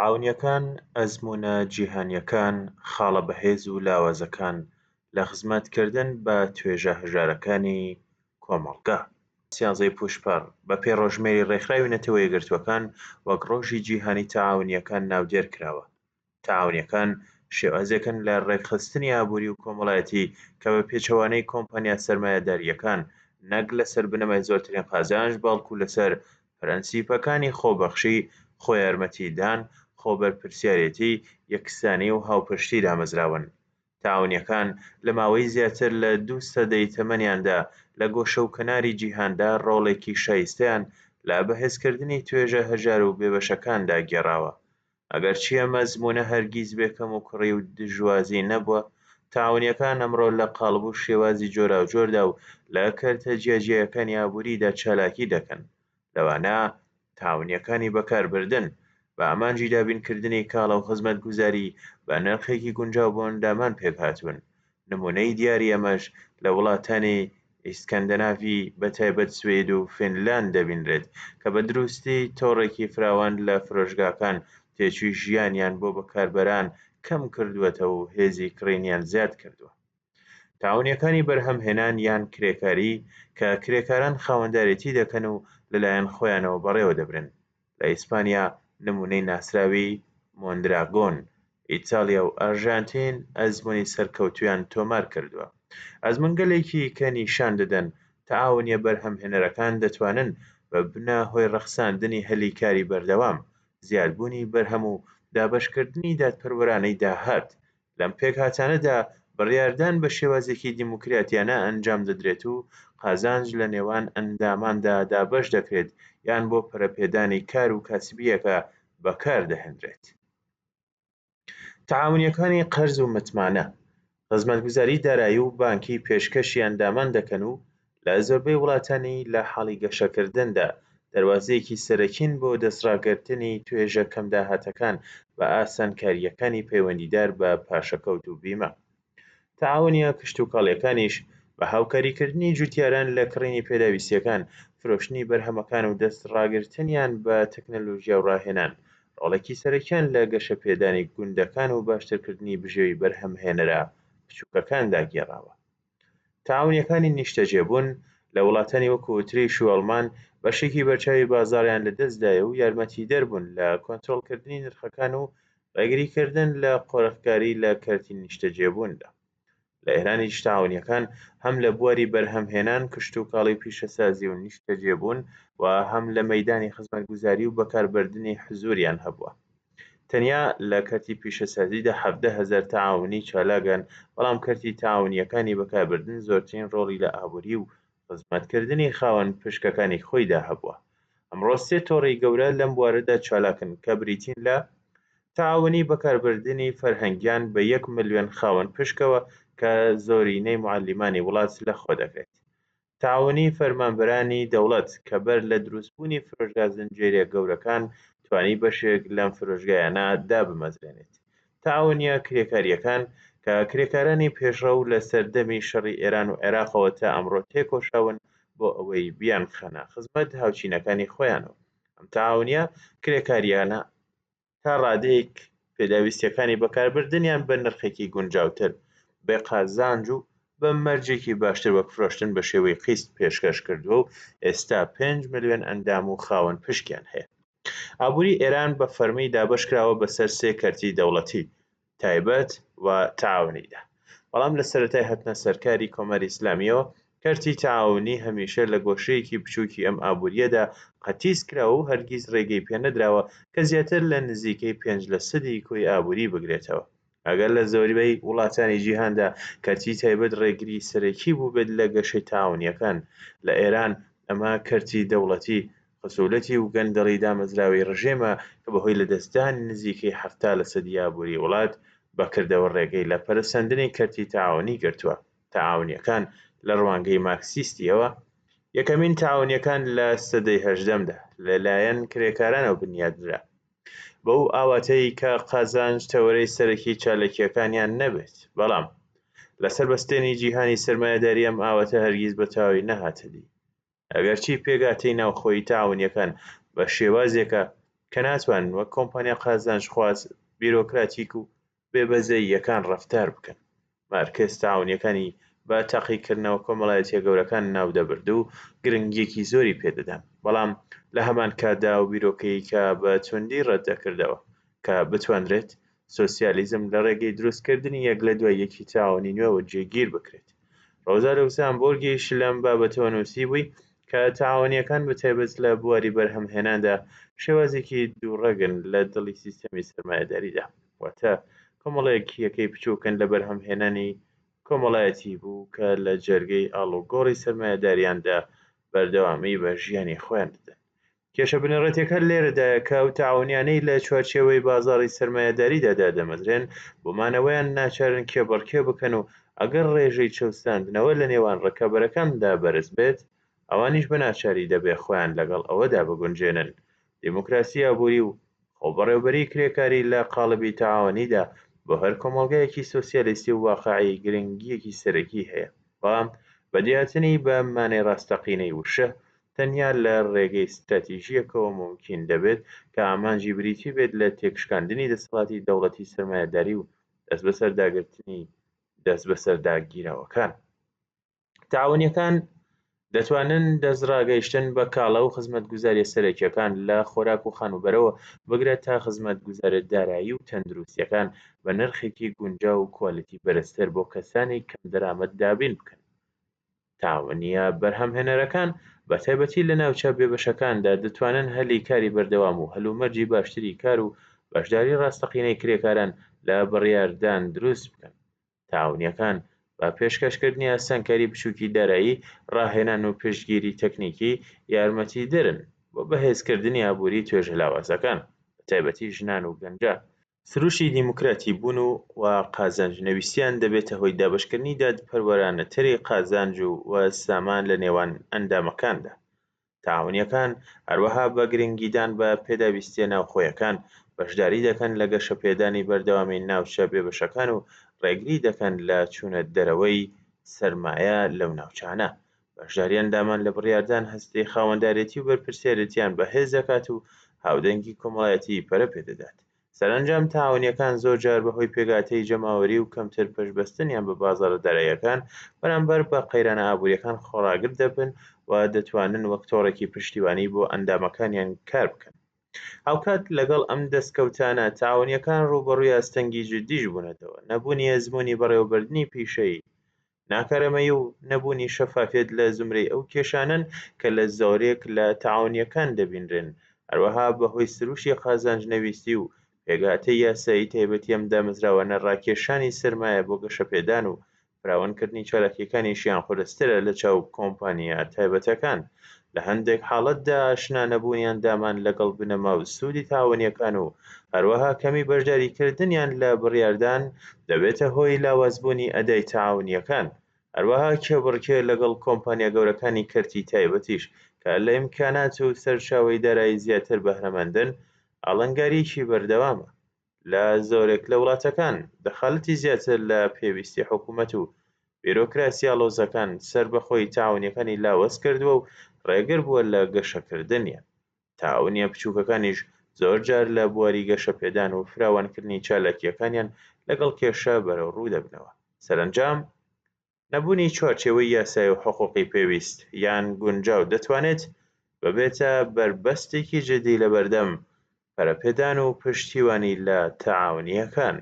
تەعاونیەکان ئەزموونە جیهانییەکان خاڵە بەهێز و لاوازەکان لە خزمەتکردن بە توێژە هەژارەکانی کۆمەڵگە. ١٣ پوشپەڕ بەپێی ڕۆژمێری ڕێکخراوی نەتەوە یەکگرتووەکان وەک ڕۆژی جیهانی تەعاونیەکان ناودێرکراوە. تەعاونیەکان شێوازێکن لە ڕێکخستنی ئابووری و کۆمەڵایەتی کە بە پێچەوانەی کۆمپانیا سەرمایەداریەکان نەک لەسەر بنەمای زۆرترین قازانج بەڵکو لەسەر پرەنسیپەکانی خۆبەخشی، خۆیارمەتیدان، خۆبەرپرسیارەتی، یەکسانی و هاوپەشتی دامەزراون. تەعاونیەکان لە ماوەی زیاتر لە ٢ سەدەی تەمەنیاندا لە گۆشەوکەناری جیهاندا ڕۆڵێکی شایستەیان لە بەهێزکردنی توێژە هەژار و بێبەشەکاندا گێڕاوە. ئەگەرچی ئەم ئەزموونە هەرگیز بێکەم و کوڕی و دژوازی نەبووە، تەعاونیەکان ئەمڕۆ لە قاڵب و شێوازی جۆراوجۆردا و لە کەرتە جیاجیاکانی ئابووریدا چالاکی دەکەن. لەوانە تەعاونیەکانی بەکاربردن بە ئامانجی دابینکردنی کاڵە و خزمەتگوزاری بە نرخێکی گونجاو بۆ ئەندامان پێکهاتوون. نمونەی دیاری ئەمەش لە وڵاتانی ئیسکەندەناڤی بەتایبەت سوێد و فینلاند دەبینرێت کە بە دروستی تۆڕێکی فراوان لە فرۆشگاکان تێچووی ژیانیان بۆ بەکاربەران کەم کردووەتەوە و هێزی کڕینیان زیاد کردووە. تەعاونیەکانی بەرهەمهێنان یان کرێکاری کە کرێکاران خاوەندارێتی دەکەن و لەلایەن خۆیانەوە بەڕێوە دەبرن. لە ئیسپانیا نمونەی ناسراوی مۆندراگۆن، ئیتالیا و ئەرژانتین ئەزموونی سەرکەوتوویان تۆمار کردووە. ئەزموونگەلێکی کە نیشان دەدەن تەعاونیە بەرهەمهێنەرەکان دەتوانن بە بنە هۆی ڕەخساندنی هەلی کاری بەردەوام، زیادبوونی بەرهەم و دابەشکردنی دادپەروەرانەی داهات. لەم پێکهاتانەدا بڕیاردان بە شێوازێکی دیموکراتیانە ئەنجام دەدرێت و قازانج لە نێوان ئەنداماندا دابەش دەکرێت یان بۆ پەرەپێدانی کار و کاسبیەکە بەکاردەهێنرێت. تەعاونیەکانی قەرز و متمانە، خزمەتگوزاری دارایی و بانکی پێشکەشی ئەندامان دەکەن و لە زۆربەی وڵاتانی لە حاڵی گەشەکردندا دەروازەیەکی سەرەکین بۆ دەستڕاگرتنی توێژە کەمداهاتەکان بە ئاسانکاریەکانی پەیوەندیدار بە پاشەکەوت و بیمە. تەعاونیە کشتوکاڵیەکانیش بە هاوکاریکردنی جوتیاران لە کڕینی پێداویستیەکان، فرۆشتنی بەرهەمەکان و دەستڕاگرتنیان بە تەکنەلۆژیا و ڕاهێنان ڕۆڵێکی سەرەکیان لە گەشەپێدانی گوندەکان و باشترکردنی بژێوی بەرهەمهێنەرە بچووکەکاندا گێڕاوە. تەعاونیەکانی نیشتەجێبوون لە وڵاتانی وەکو ئۆتریش و ئەڵمان بەشێکی بەرچاوی بازاڕیان لەدەستدایە و یارمەتیدەر بوون لە کۆنتڕۆڵکردنی نرخەکان و ڕێگریکردن لە قۆرەخکاری لە کەرتی نیشتەجێبووندا. لە ئێرانیش تەعاونیەکان هەم لە بواری بەرهەمهێنان، کشتوکاڵی پیشەسازی و نیشتەجێبوون و هەم لە مەیدانی خزمەتگوزاری و بەکاربردنی حزوریان هەبووە. تەنیا لە کەرتی پیشەسازیدا 17,000 تەعاونی چالاکن، بەڵام کەرتی تەعاونیەکانی بەکاربردن زۆرترین ڕۆڵی لە ئابووری و خزمەتکردنی خاوەن پشکەکانی خۆیدا هەبووە. ئەمڕۆ سێ تۆڕی گەورە لەم بوارەدا چالاکن کە بریتین لە تەعاونی بەکاربردنی فەرهەنگیان بە 1 ملیۆن خاوەن پشکەوە کە زۆرینەی معلمانی وڵات لەخۆ دەگرێت. تەعاونی فەرمانبەرانی دەوڵەت کە بەر لە دروستبوونی فرۆشگا زنجیرە گەورەکان توانی بەشێک لەم فرۆشگایانە دابمەزرێنێت. تەعاونیە کرێکاریەکان کە کرێکارانی پێشڕەو لە سەردەمی شەڕی ئێران و عێراقەوە تا ئەمڕۆ تێکۆشاون بۆ ئەوەی بیانخەنە خزمەت هاوچینەکانی خۆیانەوە. ئەم تەعاونیە کرێکاریانە تا ڕادەیەک پێداویستیەکانی بەکاربردنیان بە نرخێکی گونجاوتر، بێ قازانج و بە مەرجێکی باشتر وەک فرۆشتن بە شێوەی قیست پێشکەش کردووە و ئێستا 5 ملیۆن ئەندام و خاوەن پشکیان هەیە. ئابووری ئێران بە فەرمی دابەشکراوە بەسەر 3 کەرتی دەوڵەتی، تایبەت و تەعاونیدا، بەڵام لە سەرەتای هاتنە سەرکاری کۆمەری ئیسلامیەوە کەرتی تەعاونی هەمیشە لە گۆشەیەکی بچووکی ئەم ئابووریەدا قەتیس کراوە و هەرگیز ڕێگەی پێ نەدراوە کە زیاتر لە نزیکەی 5% کۆی ئابووری بگرێتەوە. ئەگەر لە زۆربەی وڵاتانی جیهاندا کەرتی تایبەت ڕێگری سەرەکی بوو بێت لە گەشەی تەعاونیەکان، لە ئێران ئەمە کەرتی دەوڵەتی خەسوولەتی و گەندەڵی دامەزراوەی ڕژێمە کە بەهۆی لەدەستدانی نزیکەی 70% ئابووری وڵات بەکردەوە ڕێگەی لە پەرسەندنی کەرتی تەعاونی گرتووە. تەعاونیەکان لە ڕوانگەی مارکسیستیەوە یەکەمین تەعاونیەکان لە سەدەی 18دا لەلایەن کرێکارانەوە بنیادرا، بەو ئاواتەی کە قازانج تەوەرەی سەرەکی چالاکیەکانیان نەبێت، بەڵام لەسەر بەستێنی جیهانی سەرمایەداری ئەم ئاواتە هەرگیز بەتەواوی نەهاتە دی. ئەگەرچی پێگاتەی ناوخۆیی تەعاونیەکان بە شێوازێکە کە ناتوانن وەک کۆمپانیا قازانجخواز بیرۆکراتیک و بێبەزەییەکان ڕەفتار بکەن. مارکس تاعاونیەکانی بە تاقیکردنەوە کۆمەڵایەتیە گەورەکان ناودەبرد و گرنگیەکی زۆری پێدەدان، بەڵام لە هەمان کاتدا و بیرۆکەییەکە بە توندی ڕەتدەکردەوە کە بتوانرێت سۆسیالیزم لە ڕێگەی دروستکردنی یەک لە دوای یەکی تاوانی نوێوە جێگیر بکرێت. ڕۆزا لوکسامبۆرگیش لەم بابەتەوە نووسی بووی کە تاوانیەکان بەتایبەت لە بواری بەرهەمهێناندا شێوازێکی دووڕەگن لە دڵی سیستەمی سەرمایەداریدا، واتە کۆمەڵایەتیەکەی بچووکن لە بەرهەمهێنانی کۆمەڵایەتی بوو کە لە جەرگەی ئاڵوگۆڕی سەرمایەداریاندا بەردەوامی بە ژیانی خۆیان دەدەن. کێشە بنەڕەتیەکە لێرەدایە کە ئەو تاعاونیانەی لە چوارچێوەی بازاڕی سەرمایەداریدا دادەمەزرێن بۆمانەوەیان ناچارن کێبڕکێ بکەن و ئەگەر ڕێژەی چەوساندنەوە لە نێوان ڕکەبەرەکاندا بەرز بێت، ئەوانیش بەناچاری دەبێت خۆیان لەگەڵ ئەوەدا بگونجێنن. دیموکراسی ئابووری و خۆبەڕێوەبەری کرێکاری لە قاڵبی تاعاونیدا بۆ هەر کۆمەڵگەیەکی سۆسیالیستی و واقیعی گرنگیەکی سەرەکی هەیە، بەڵام بەدیهاتنی بە مانای ڕاستەقینەی وشە تەنیا لە ڕێگەی ستراتیژیەکەوە مومکین دەبێت کە ئامانجی بریتی بێت لە تێکشکاندنی دەسەڵاتی دەوڵەتی سەرمایەداری و دەست بەسەرداگیراوەکان. تاعاونیەکان دەتوانن دەستڕاگەیشتن بە کاڵە و خزمەتگوزاریە سەرەکیەکان لە خۆراک و خانوبەرەوە بگرێت تا خزمەتگوزاریە دارایی و تەندروستیەکان بە نرخێکی گونجاو و کواڵیتی بەرزتر بۆ کەسانی کەم دەرامەت دابین بکەن. تاوانیە بەرهەمهێنەرەکان بە تایبەتی لە ناوچە بێبەشەکاندا دەتوانن هەلی کاری بەردەوام و هەلومەرجی باشتری کار و بەشداری ڕاستەقینەی کرێکاران لە بڕیاردان دروست بکەن. تاعاونیەکان بە پێشکەشکردنی ئاسانکاری بچووکی دارایی، ڕاهێنان و پشتگیری تەکنیکی یارمەتیدەرن بۆ بەهێزکردنی ئابووری توێژە لاوازەکان، بەتایبەتی ژنان و گەنجان. سروشی دیموکراتی بوون و قازانجنەویستیان دەبێتە هۆی دابەشکردنی دادپەروەرانەتری قازانج و سامان لە نێوان ئەندامەکاندا. تاعاونیەکان هەروەها بە گرنگیدان بە پێداویستیە ناوخۆییەکان بەشداری دەکەن لە گەشەپێدانی بەردەوامی ناوچە بێبەشەکان و ڕێگری دەکەن لە چوونە دەرەوەی سەرمایە لەو ناوچانە. بەشداری ئەندامان لە بڕیاردان هەستەی خاوەندارێتی و بەرپرسێتیان بەهێز دەکات و هاودەنگی کۆمەڵایەتی پەرە پێدەدات. سەرنجام تاعاونیەکان زۆرجار بەهۆی پێگاتەی جەماوەری و کەمتر پشتبەستنیان بە بازاڕە داراییەکان بەرامبەر بە قەیرانە ئابووریەکان خۆڕاگر دەبن و دەتوانن وەک تۆڕێکی پشتیوانی بۆ ئەندامەکانیان کار بکەن. هاوکات لەگەڵ ئەم دەستکەوتانە تاعاونیەکان ڕوبەڕووی ئاستەنگی جددیش بوونەتەوە: نەبوونی ئەزموونی بەڕێوەبردننی پیشەیی، ناکارەمەیی و نەبوونی شەفافیت لە زمرەی ئەو کێشانن کە لە زۆرێک لە تاعاونیەکان دەبینرێن. هەروەها بەهۆی سروشی قازانجنەویستی و پێگاتەی یاسایی تایبەتی ئەم دامەزراوانە ڕاکێشانی سەرمایە بۆ گەشەپێدان و فراوانکردنی چالاکیەکانیشیان خورسترە لە چاو کۆمپانیا تایبەتەکان. لە هەندێک حاڵەتدا ئاشنا نەبوونی ئەندامان لەگەڵ بنەما و سوودی تاوانیەکان و هەروەها کەمی بەشداریکردنیان لە بڕیاردان دەبێتە هۆی لاوازبوونی ئەدای تاعاونیەکان. هەروەها کێبڕکێ لەگەڵ کۆمپانیا گەورەکانی کەرتی تایبەتیش کە لە ئیمکانات و سەرچاوەی دارایی زیاتر بەهرەمەندن ئاڵنگاریەکی بەردەوامە. لە زۆرێک لە وڵاتەکان دەخالەتی زیاتر لە پێویستی حکوومەت و بیرۆکراسی ئاڵۆزەکان سەربەخۆی تاعاونیەکانی لاوەز کردووە و ڕێگر بووە لە گەشەکردنیان. تاعاونیە بچووکەکانیش زۆرجار لە بواری گەشەپێدان و فراوانکردنی چالاکیەکانیان لەگەڵ کێشە بەرەوڕوو دەبنەوە. سەرنجام نەبوونی چوارچێوەی یاسایی و حقوقی پێویست یان گونجاو دەتوانێت ببێتە بربەستێکی جددی لە بەردەم پەرەپێدان و پشتیوانی لە تاعاونیەکان.